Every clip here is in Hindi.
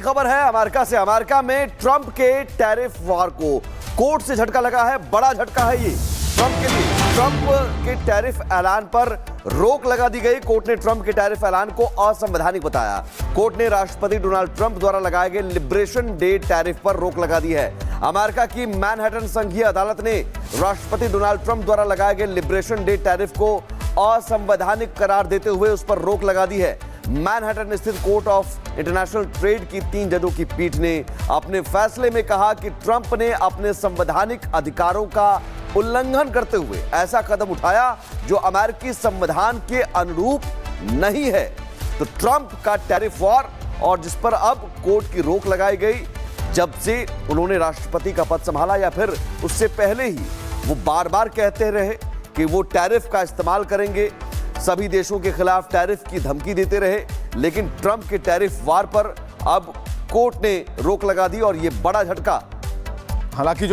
खबर है अमेरिका से। अमेरिका में ट्रंप के टैरिफ वार को कोर्ट से झटका लगा है। बड़ा झटका है ये ट्रंप के लिए। ट्रंप के टैरिफ ऐलान पर रोक लगा दी गई। कोर्ट ने ट्रंप के टैरिफ ऐलान को असंवैधानिक बताया। कोर्ट ने राष्ट्रपति डोनाल्ड ट्रंप द्वारा लगाए गए लिबरेशन डे टैरिफ पर रोक लगा दी है। अमेरिका की मैनहट्टन संघीय अदालत ने राष्ट्रपति डोनाल्ड ट्रंप द्वारा लगाए गए लिबरेशन डे टैरिफ को असंवैधानिक करार देते हुए उस पर रोक लगा दी है। मैनहट्टन स्थित कोर्ट ऑफ इंटरनेशनल ट्रेड की 3 जजों की पीठ ने अपने फैसले में कहा कि ट्रंप ने अपने संवैधानिक अधिकारों का उल्लंघन करते हुए ऐसा कदम उठाया जो अमेरिकी संविधान के अनुरूप नहीं है। तो ट्रंप का टैरिफ वॉर और जिस पर अब कोर्ट की रोक लगाई गई, जब से उन्होंने राष्ट्रपति का पद संभाला या फिर उससे पहले ही वो बार बार कहते रहे कि वो टैरिफ का इस्तेमाल करेंगे, सभी देशों के खिलाफ टैरिफ की धमकी देते रहे, लेकिन ट्रंप के टैरिफ वार पर अब कोर्ट ने रोक लगा दी और ये बड़ा झटका। हालांकि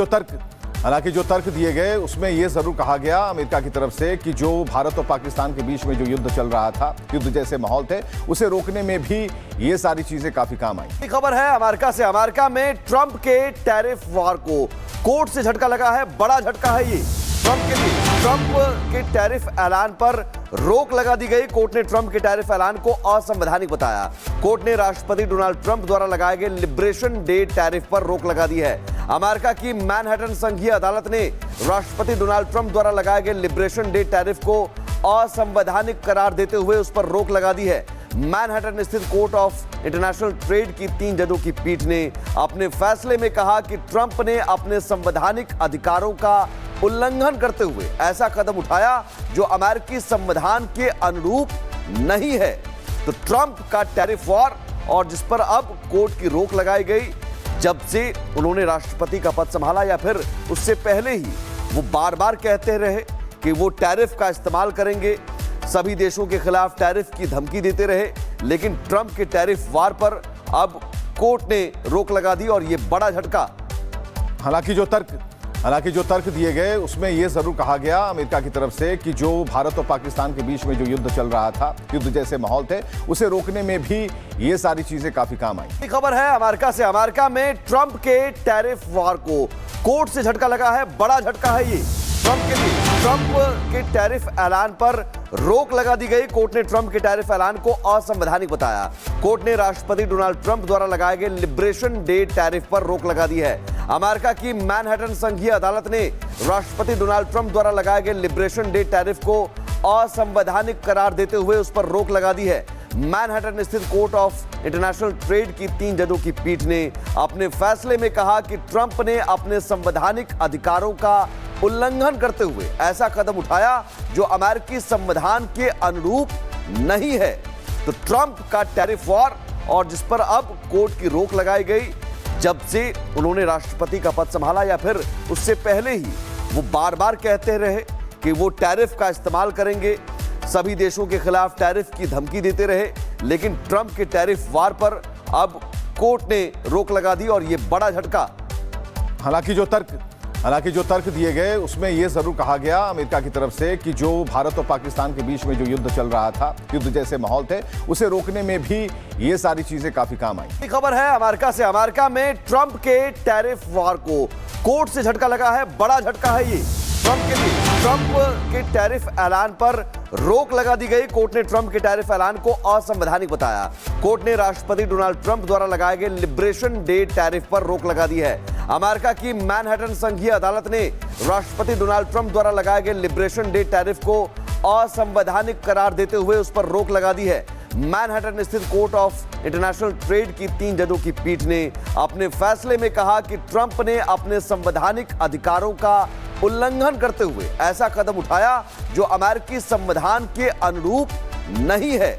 जो तर्क दिए गए उसमें यह जरूर कहा गया अमेरिका की तरफ से कि जो भारत और पाकिस्तान के बीच में जो युद्ध चल रहा था, युद्ध जैसे माहौल थे, उसे रोकने में भी ये सारी चीजें काफी काम आई। खबर है अमेरिका से। अमेरिका में ट्रंप के टैरिफ वार को कोर्ट से झटका लगा है। बड़ा झटका है ये ट्रंप के लिए। ट्रंप के टैरिफ ऐलान पर रोक लगा दी गई। कोर्ट ने ट्रंप के टैरिफ ऐलान को असंवैधानिक बताया। कोर्ट ने राष्ट्रपति डोनाल्ड ट्रंप द्वारा लगाए गए लिबरेशन डे टैरिफ पर रोक लगा दी है। अमेरिका की मैनहट्टन संघीय अदालत ने राष्ट्रपति डोनाल्ड ट्रंप द्वारा लगाए गए लिबरेशन डे टैरिफ को असंवैधानिक करार देते हुए उस पर रोक लगा दी है। मैनहट्टन स्थित कोर्ट ऑफ इंटरनेशनल ट्रेड की 3 जजों की पीठ ने अपने फैसले में कहा कि ट्रंप ने अपने संवैधानिक अधिकारों का उल्लंघन करते हुए ऐसा कदम उठाया जो अमेरिकी संविधान के अनुरूप नहीं है। तो ट्रंप का टैरिफ वॉर और जिस पर अब कोर्ट की रोक लगाई गई, जब से उन्होंने राष्ट्रपति का पद संभाला या फिर उससे पहले ही वो बार बार कहते रहे कि वो टैरिफ का इस्तेमाल करेंगे, सभी देशों के खिलाफ टैरिफ की धमकी देते रहे, लेकिन ट्रंप के टैरिफ वार पर अब कोर्ट ने रोक लगा दी और ये बड़ा झटका। हालांकि जो तर्क दिए गए उसमें यह जरूर कहा गया अमेरिका की तरफ से कि जो भारत और पाकिस्तान के बीच में जो युद्ध चल रहा था, युद्ध जैसे माहौल थे, उसे रोकने में भी ये सारी चीजें काफी काम आई। खबर है अमेरिका से। अमेरिका में ट्रंप के टैरिफ वार को कोर्ट से झटका लगा है। बड़ा झटका है ये ट्रंप के लिए। ट्रंप के टैरिफ ऐलान पर रोक लगा दी गई। कोर्ट ने ट्रंप के टैरिफ ऐलान को असंवैधानिक बताया। कोर्ट ने राष्ट्रपति डोनाल्ड ट्रंप द्वारा लगाए गए लिबरेशन डे टैरिफ पर रोक लगा दी है। अमेरिका की मैनहट्टन संघीय अदालत ने राष्ट्रपति डोनाल्ड ट्रंप द्वारा लगाए गए लिबरेशन डे टैरिफ को असंवैधानिक करार देते हुए उस पर रोक लगा दी है। मैनहट्टन स्थित कोर्ट ऑफ इंटरनेशनल ट्रेड की 3 जजों की पीठ ने अपने फैसले में कहा कि ट्रंप ने अपने संवैधानिक अधिकारों का उल्लंघन करते हुए ऐसा कदम उठाया जो अमेरिकी संविधान के अनुरूप नहीं है। तो ट्रंप का टैरिफ वॉर और जिस पर अब कोर्ट की रोक लगाई गई, जब से उन्होंने राष्ट्रपति का पद संभाला या फिर उससे पहले ही वो बार बार कहते रहे कि वो टैरिफ का इस्तेमाल करेंगे, सभी देशों के खिलाफ टैरिफ की धमकी देते रहे, लेकिन ट्रंप के टैरिफ वार पर अब कोर्ट ने रोक लगा दी और ये बड़ा झटका। हालांकि जो तर्क दिए गए उसमें यह जरूर कहा गया अमेरिका की तरफ से कि जो भारत और पाकिस्तान के बीच में जो युद्ध चल रहा था, युद्ध जैसे माहौल थे, उसे रोकने में भी ये सारी चीजें काफी काम आई। खबर है अमेरिका से। अमेरिका में ट्रंप के टैरिफ वार को कोर्ट से झटका लगा है। बड़ा झटका है ये ट्रंप के लिए। ट्रंप के टैरिफ ऐलान पर रोक लगा दी गई। कोर्ट ने ट्रंप के टैरिफ ऐलान को असंवैधानिक बताया। कोर्ट ने राष्ट्रपति डोनाल्ड ट्रंप द्वारा लगाए गए लिबरेशन डे टैरिफ पर रोक लगा दी है। अमेरिका की मैनहट्टन संघीय अदालत ने राष्ट्रपति डोनाल्ड ट्रंप द्वारा लगाए गए लिबरेशन डे टैरिफ को असंवैधानिक करार देते हुए उस पर रोक लगा दी है। मैनहट्टन स्थित कोर्ट ऑफ इंटरनेशनल ट्रेड की 3 जजों की पीठ ने अपने फैसले में कहा कि ट्रंप ने अपने संवैधानिक अधिकारों का उल्लंघन करते हुए ऐसा कदम उठाया जो अमेरिकी संविधान के अनुरूप नहीं है।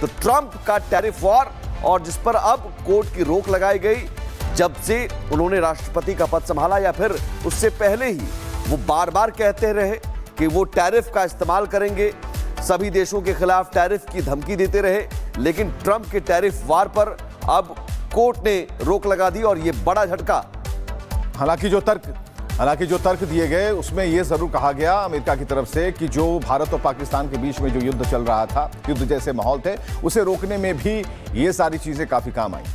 तो ट्रंप का टैरिफ वॉर और जिस पर अब कोर्ट की रोक लगाई गई, जब से उन्होंने राष्ट्रपति का पद संभाला या फिर उससे पहले ही वो बार बार कहते रहे कि वो टैरिफ का इस्तेमाल करेंगे, सभी देशों के खिलाफ टैरिफ की धमकी देते रहे, लेकिन ट्रंप के टैरिफ वार पर अब कोर्ट ने रोक लगा दी और ये बड़ा झटका। हालांकि जो तर्क दिए गए उसमें यह जरूर कहा गया अमेरिका की तरफ से कि जो भारत और पाकिस्तान के बीच में जो युद्ध चल रहा था, युद्ध जैसे माहौल थे, उसे रोकने में भी ये सारी चीजें काफी काम आई।